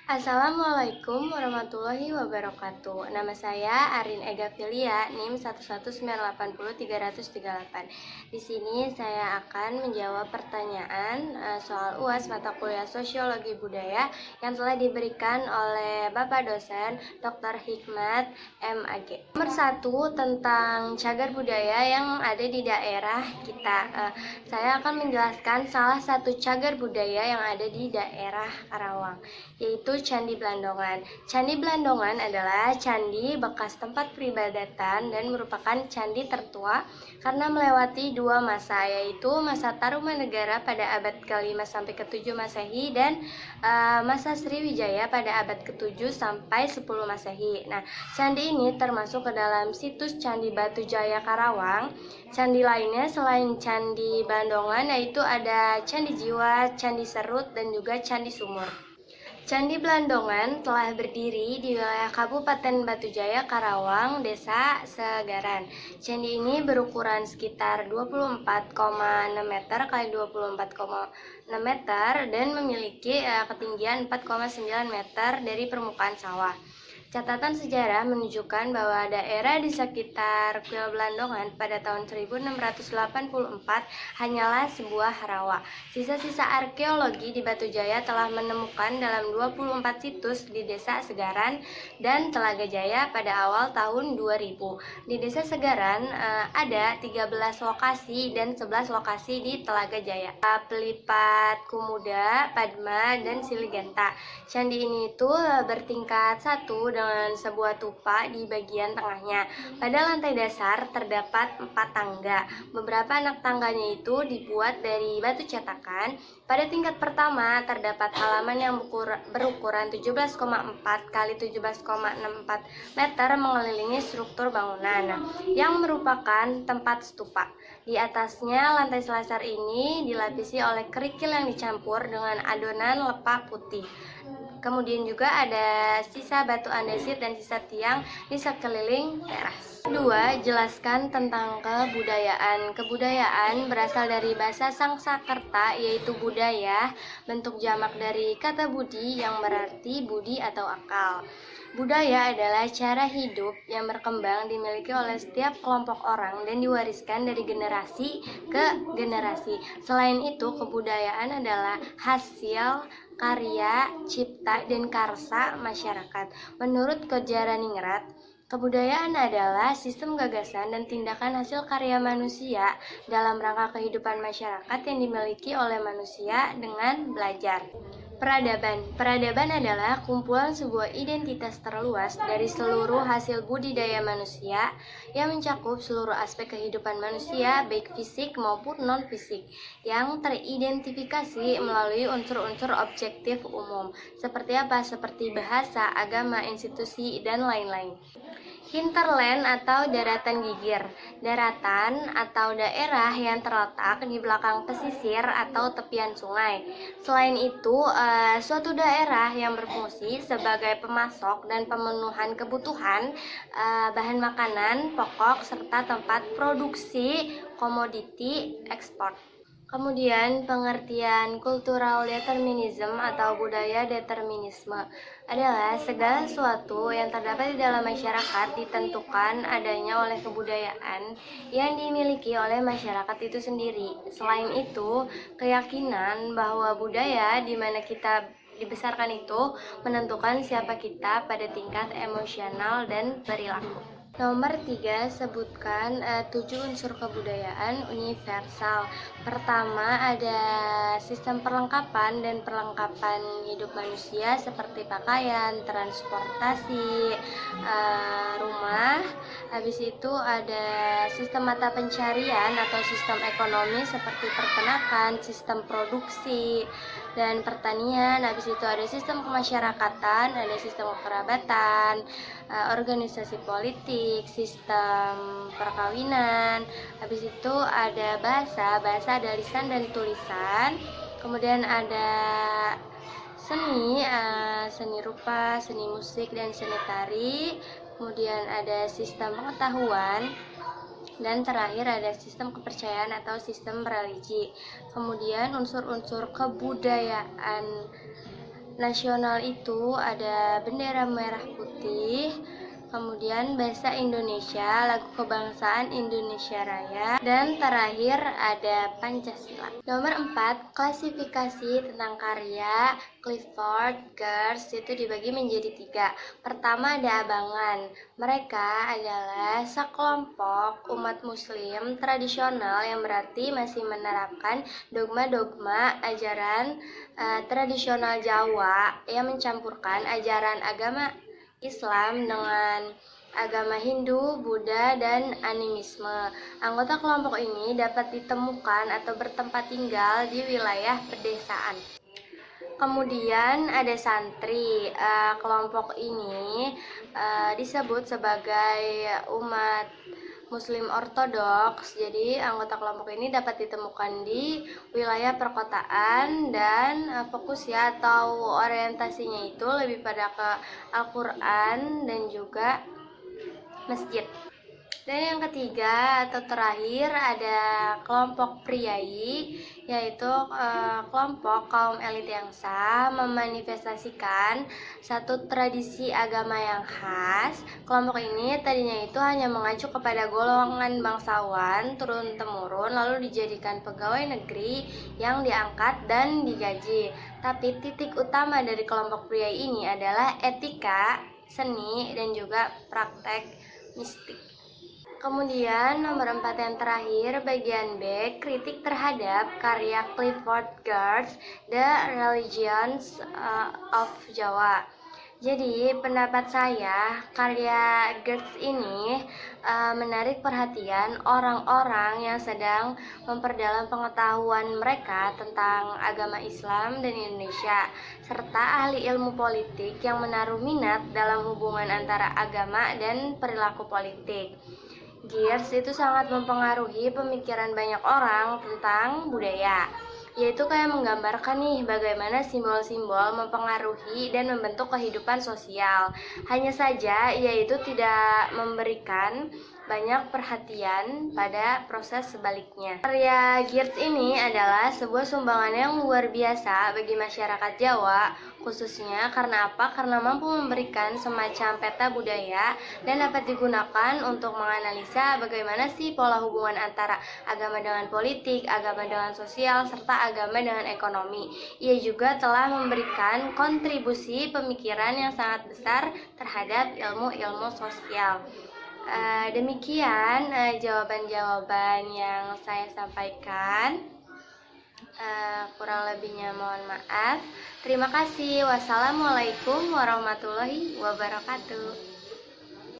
Assalamualaikum warahmatullahi wabarakatuh. Nama saya Arin Ega Filia, NIM 1180338. Di sini saya akan menjawab pertanyaan soal UAS mata kuliah Sosiologi Budaya yang telah diberikan oleh Bapak dosen Dr. Hikmat MAG. Nomor 1 tentang cagar budaya yang ada di daerah kita. Saya akan menjelaskan salah satu cagar budaya yang ada di daerah Karawang, yaitu Candi Blandongan. Candi Blandongan adalah candi bekas tempat peribadatan dan merupakan candi tertua karena melewati dua masa, yaitu masa Tarumanegara pada abad ke-5 sampai ke-7 Masehi dan masa Sriwijaya pada abad ke-7 sampai 10 Masehi. Nah, candi ini termasuk ke dalam situs Candi Batu Jaya Karawang. Candi lainnya selain Candi Blandongan yaitu ada Candi Jiwa, Candi Serut, dan juga Candi Sumur. Candi Blandongan telah berdiri di wilayah Kabupaten Batujaya, Karawang, Desa Segaran. Candi ini berukuran sekitar 24,6 meter x 24,6 meter dan memiliki ketinggian 4,9 meter dari permukaan sawah. Catatan sejarah menunjukkan bahwa daerah di sekitar Kuil Blandongan pada tahun 1684 hanyalah sebuah rawa. Sisa-sisa arkeologi di Batujaya telah menemukan dalam 24 situs di Desa Segaran dan Telaga Jaya pada awal tahun 2000. Di Desa Segaran ada 13 lokasi dan 11 lokasi di Telaga Jaya. Pelipat Kumuda, Padma, dan Siliganta. Candi ini itu bertingkat satu dengan sebuah tupa di bagian tengahnya. Pada lantai dasar terdapat 4 tangga. Beberapa anak tangganya itu dibuat dari batu cetakan. Pada tingkat pertama terdapat halaman yang berukuran 17,4 x 17,64 meter mengelilingi struktur bangunan yang merupakan tempat stupa. Di atasnya lantai selasar ini dilapisi oleh kerikil yang dicampur dengan adonan lepak putih. Kemudian juga ada sisa batu andesit dan sisa tiang di sekeliling teras. Kedua, jelaskan tentang kebudayaan. Kebudayaan berasal dari bahasa Sangsakerta yaitu budaya, bentuk jamak dari kata budi yang berarti budi atau akal. Budaya adalah cara hidup yang berkembang dimiliki oleh setiap kelompok orang dan diwariskan dari generasi ke generasi. Selain itu, kebudayaan adalah hasil karya, cipta, dan karsa masyarakat. Menurut Kejaraningrat, kebudayaan adalah sistem gagasan dan tindakan hasil karya manusia dalam rangka kehidupan masyarakat yang dimiliki oleh manusia dengan belajar. Peradaban adalah kumpulan sebuah identitas terluas dari seluruh hasil budidaya manusia yang mencakup seluruh aspek kehidupan manusia, baik fisik maupun non-fisik, yang teridentifikasi melalui unsur-unsur objektif umum. Seperti apa? Seperti bahasa, agama, institusi, dan lain-lain. Hinterland atau daratan gigir, daratan atau daerah yang terletak di belakang pesisir atau tepian sungai. Selain itu, suatu daerah yang berfungsi sebagai pemasok dan pemenuhan kebutuhan bahan makanan pokok serta tempat produksi komoditi ekspor. Kemudian pengertian cultural determinism atau budaya determinisme adalah segala sesuatu yang terdapat di dalam masyarakat ditentukan adanya oleh kebudayaan yang dimiliki oleh masyarakat itu sendiri. Selain itu, keyakinan bahwa budaya di mana kita dibesarkan itu menentukan siapa kita pada tingkat emosional dan perilaku. Nomor 3, sebutkan 7 unsur kebudayaan universal. Pertama, ada sistem perlengkapan dan perlengkapan hidup manusia seperti pakaian, transportasi, rumah. Habis itu ada sistem mata pencarian atau sistem ekonomi seperti peternakan, sistem produksi, dan pertanian. Habis itu ada sistem kemasyarakatan, ada sistem kekerabatan, organisasi politik, sistem perkawinan. Habis itu ada bahasa ada lisan dan tulisan. Kemudian ada seni, seni rupa, seni musik, dan seni tari. Kemudian ada sistem pengetahuan, dan terakhir ada sistem kepercayaan atau sistem religi. Kemudian unsur-unsur kebudayaan nasional itu ada bendera merah putih, kemudian bahasa Indonesia, lagu kebangsaan Indonesia Raya, dan terakhir ada Pancasila. Nomor 4, klasifikasi tentang karya Clifford Geertz itu dibagi menjadi 3. Pertama ada abangan. Mereka adalah sekelompok umat muslim tradisional yang berarti masih menerapkan dogma-dogma ajaran tradisional Jawa yang mencampurkan ajaran agama Islam dengan agama Hindu, Buddha, dan animisme. Anggota kelompok ini dapat ditemukan atau bertempat tinggal di wilayah pedesaan. Kemudian ada santri. Kelompok ini disebut sebagai umat Muslim Ortodoks. Jadi anggota kelompok ini dapat ditemukan di wilayah perkotaan dan fokusnya atau orientasinya itu lebih pada ke Al-Quran dan juga masjid. Dan yang ketiga atau terakhir ada kelompok priai, yaitu kelompok kaum elit yang sah memanifestasikan satu tradisi agama yang khas. Kelompok ini tadinya itu hanya mengacu kepada golongan bangsawan turun-temurun lalu dijadikan pegawai negeri yang diangkat dan digaji. Tapi titik utama dari kelompok priai ini adalah etika, seni, dan juga praktek mistik. Kemudian nomor 4 yang terakhir, bagian B, kritik terhadap karya Clifford Geertz, The Religions of Jawa. Jadi pendapat saya, karya Geertz ini menarik perhatian orang-orang yang sedang memperdalam pengetahuan mereka tentang agama Islam dan Indonesia, serta ahli ilmu politik yang menaruh minat dalam hubungan antara agama dan perilaku politik. Geertz itu sangat mempengaruhi pemikiran banyak orang tentang budaya, yaitu kayak menggambarkan nih bagaimana simbol-simbol mempengaruhi dan membentuk kehidupan sosial. Hanya saja ia itu tidak memberikan banyak perhatian pada proses sebaliknya. Karya Geertz ini adalah sebuah sumbangan yang luar biasa bagi masyarakat Jawa, khususnya karena apa? Karena mampu memberikan semacam peta budaya dan dapat digunakan untuk menganalisa bagaimana sih pola hubungan antara agama dengan politik, agama dengan sosial, serta agama dengan ekonomi. Ia juga telah memberikan kontribusi pemikiran yang sangat besar terhadap ilmu-ilmu sosial. Demikian jawaban-jawaban yang saya sampaikan. Kurang lebihnya mohon maaf. Terima kasih. Wassalamualaikum warahmatullahi wabarakatuh.